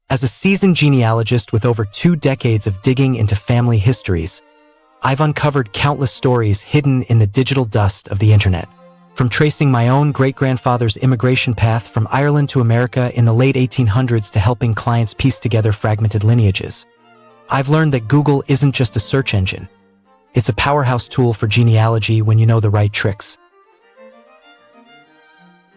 As a seasoned genealogist with over 2 decades of digging into family histories, I've uncovered countless stories hidden in the digital dust of the internet. From tracing my own great-grandfather's immigration path from Ireland to America in the late 1800s to helping clients piece together fragmented lineages, I've learned that Google isn't just a search engine. It's a powerhouse tool for genealogy when you know the right tricks.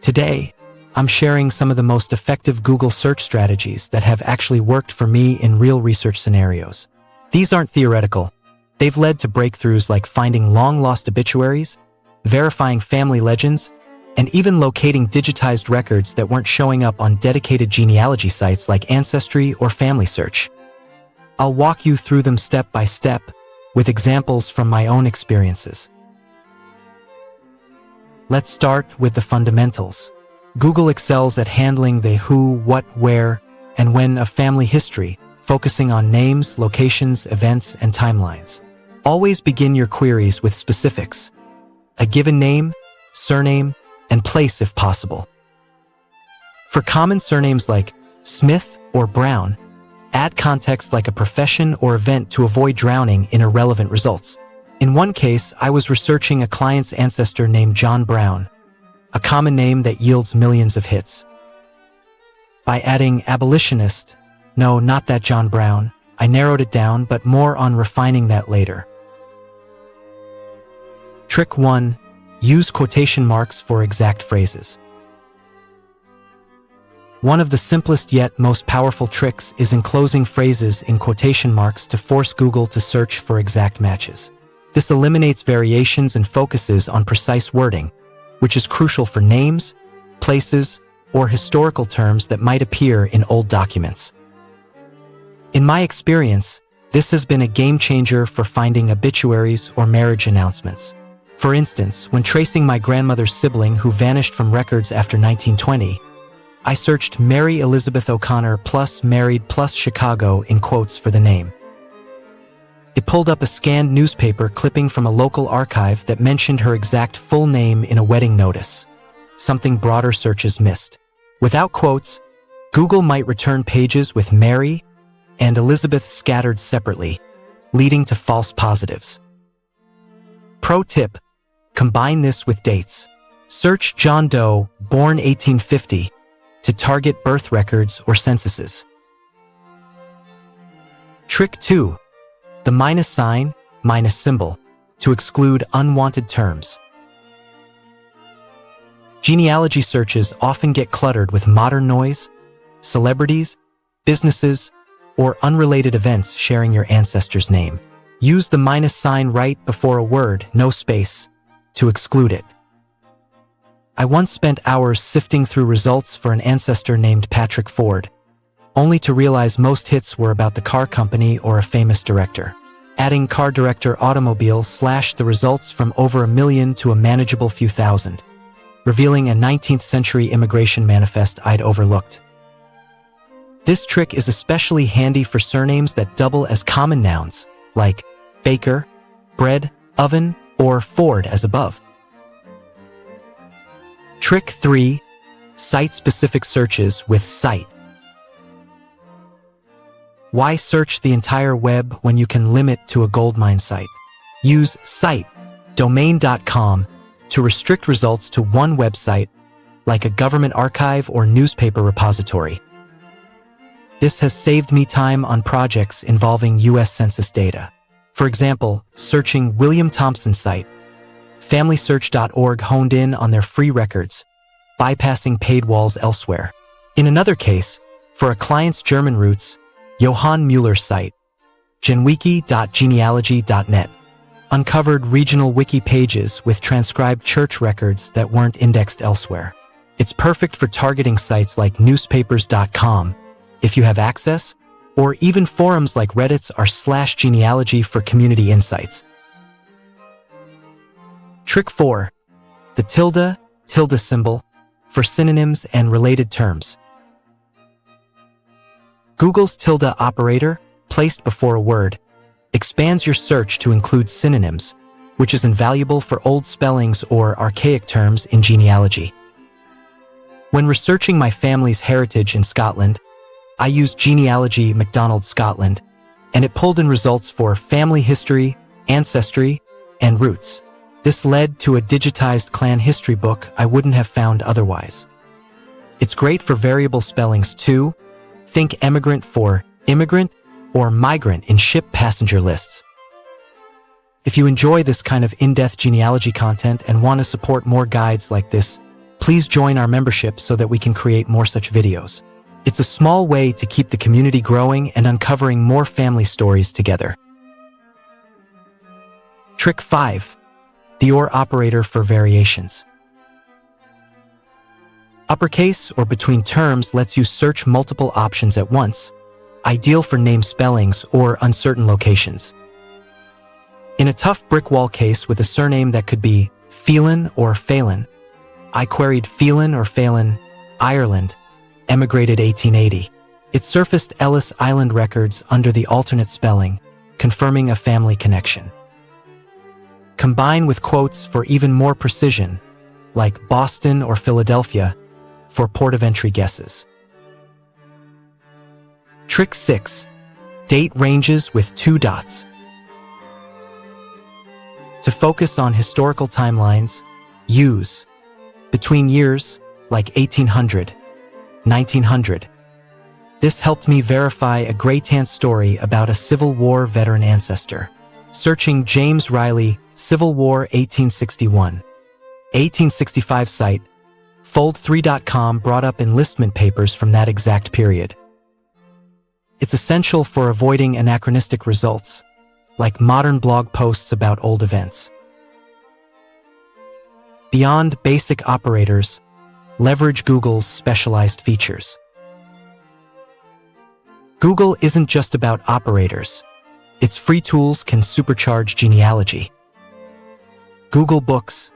Today, I'm sharing some of the most effective Google search strategies that have actually worked for me in real research scenarios. These aren't theoretical. They've led to breakthroughs like finding long-lost obituaries, verifying family legends, and even locating digitized records that weren't showing up on dedicated genealogy sites like Ancestry or Family Search. I'll walk you through them step by step, with examples from my own experiences. Let's start with the fundamentals. Google excels at handling the who, what, where, and when of family history, focusing on names, locations, events, and timelines. Always begin your queries with specifics: a given name, surname, and place if possible. For common surnames like Smith or Brown, add context like a profession or event to avoid drowning in irrelevant results. In one case, I was researching a client's ancestor named John Brown, a common name that yields millions of hits. By adding abolitionist, no, not that John Brown, I narrowed it down, but more on refining that later. Trick 1. Use quotation marks for exact phrases. One of the simplest yet most powerful tricks is enclosing phrases in quotation marks to force Google to search for exact matches. This eliminates variations and focuses on precise wording, which is crucial for names, places, or historical terms that might appear in old documents. In my experience, this has been a game changer for finding obituaries or marriage announcements. For instance, when tracing my grandmother's sibling who vanished from records after 1920, I searched Mary Elizabeth O'Connor plus married plus Chicago in quotes for the name. It pulled up a scanned newspaper clipping from a local archive that mentioned her exact full name in a wedding notice, something broader searches missed. Without quotes, Google might return pages with Mary and Elizabeth scattered separately, leading to false positives. Pro tip: combine this with dates. Search John Doe, born 1850, to target birth records or censuses. Trick 2. The minus sign, minus symbol, to exclude unwanted terms. Genealogy searches often get cluttered with modern noise, celebrities, businesses, or unrelated events sharing your ancestor's name. Use the minus sign right before a word, no space, to exclude it. I once spent hours sifting through results for an ancestor named Patrick Ford, only to realize most hits were about the car company or a famous director. Adding car director automobile slashed the results from over 1 million to a manageable few thousand, revealing a 19th century immigration manifest I'd overlooked. This trick is especially handy for surnames that double as common nouns, like baker, bread, oven, or Ford as above. Trick 3. Site-specific searches with cite. Why search the entire web when you can limit to a goldmine site? Use cite, domain.com, to restrict results to one website, like a government archive or newspaper repository. This has saved me time on projects involving U.S. Census data. For example, searching William Thompson's site, FamilySearch.org honed in on their free records, bypassing paid walls elsewhere. In another case, for a client's German roots, Johann Mueller's site, genwiki.genealogy.net, uncovered regional wiki pages with transcribed church records that weren't indexed elsewhere. It's perfect for targeting sites like newspapers.com, if you have access, or even forums like Reddit's r/genealogy for community insights. Trick 4. The tilde symbol, for synonyms and related terms. Google's tilde operator, placed before a word, expands your search to include synonyms, which is invaluable for old spellings or archaic terms in genealogy. When researching my family's heritage in Scotland, I used Genealogy McDonald Scotland, and it pulled in results for family history, ancestry, and roots. This led to a digitized clan history book I wouldn't have found otherwise. It's great for variable spellings too. Think immigrant for immigrant or migrant in ship passenger lists. If you enjoy this kind of in-depth genealogy content and want to support more guides like this, please join our membership so that we can create more such videos. It's a small way to keep the community growing and uncovering more family stories together. Trick 5. The OR operator for variations. Uppercase or between terms lets you search multiple options at once, ideal for name spellings or uncertain locations. In a tough brick wall case with a surname that could be Phelan or Phelan, I queried Phelan or Phelan, Ireland, emigrated 1880. It surfaced Ellis Island records under the alternate spelling, confirming a family connection. Combine with quotes for even more precision, like Boston or Philadelphia, for port of entry guesses. Trick 6. Date ranges with 2 dots. To focus on historical timelines, use between years like 1800, 1900. This helped me verify a Greytant story about a Civil War veteran ancestor. Searching James Riley, Civil War 1861. 1865 site, fold3.com brought up enlistment papers from that exact period. It's essential for avoiding anachronistic results, like modern blog posts about old events. Beyond basic operators, leverage Google's specialized features. Google isn't just about operators. Its free tools can supercharge genealogy. Google Books,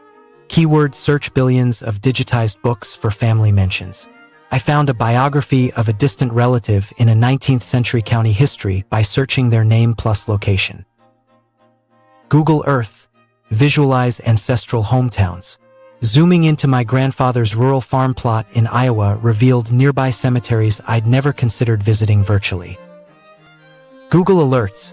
keyword search billions of digitized books for family mentions. I found a biography of a distant relative in a 19th century county history by searching their name plus location. Google Earth, visualize ancestral hometowns. Zooming into my grandfather's rural farm plot in Iowa revealed nearby cemeteries I'd never considered visiting virtually. Google Alerts,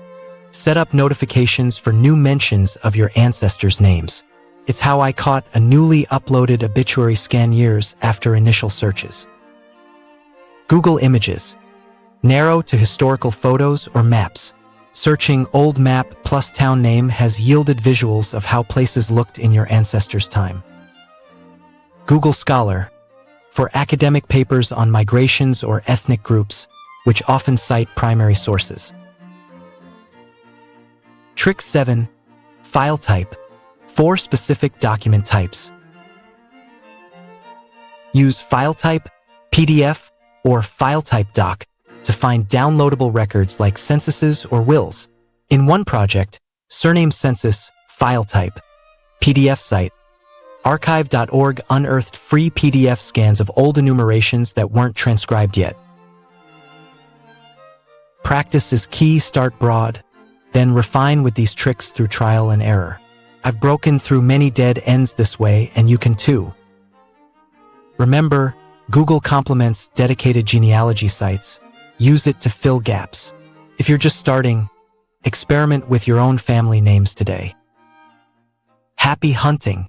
set up notifications for new mentions of your ancestors' names. It's how I caught a newly uploaded obituary scan years after initial searches. Google Images, narrow to historical photos or maps. Searching old map plus town name has yielded visuals of how places looked in your ancestors' time. Google Scholar, for academic papers on migrations or ethnic groups, which often cite primary sources. Trick 7. File type, for specific document types. Use file type, PDF, or file type doc to find downloadable records like censuses or wills. In one project, surname census, file type, PDF site, archive.org unearthed free PDF scans of old enumerations that weren't transcribed yet. Practice is key. Start broad, then refine with these tricks through trial and error. I've broken through many dead ends this way, and you can too. Remember, Google complements dedicated genealogy sites. Use it to fill gaps. If you're just starting, experiment with your own family names today. Happy hunting!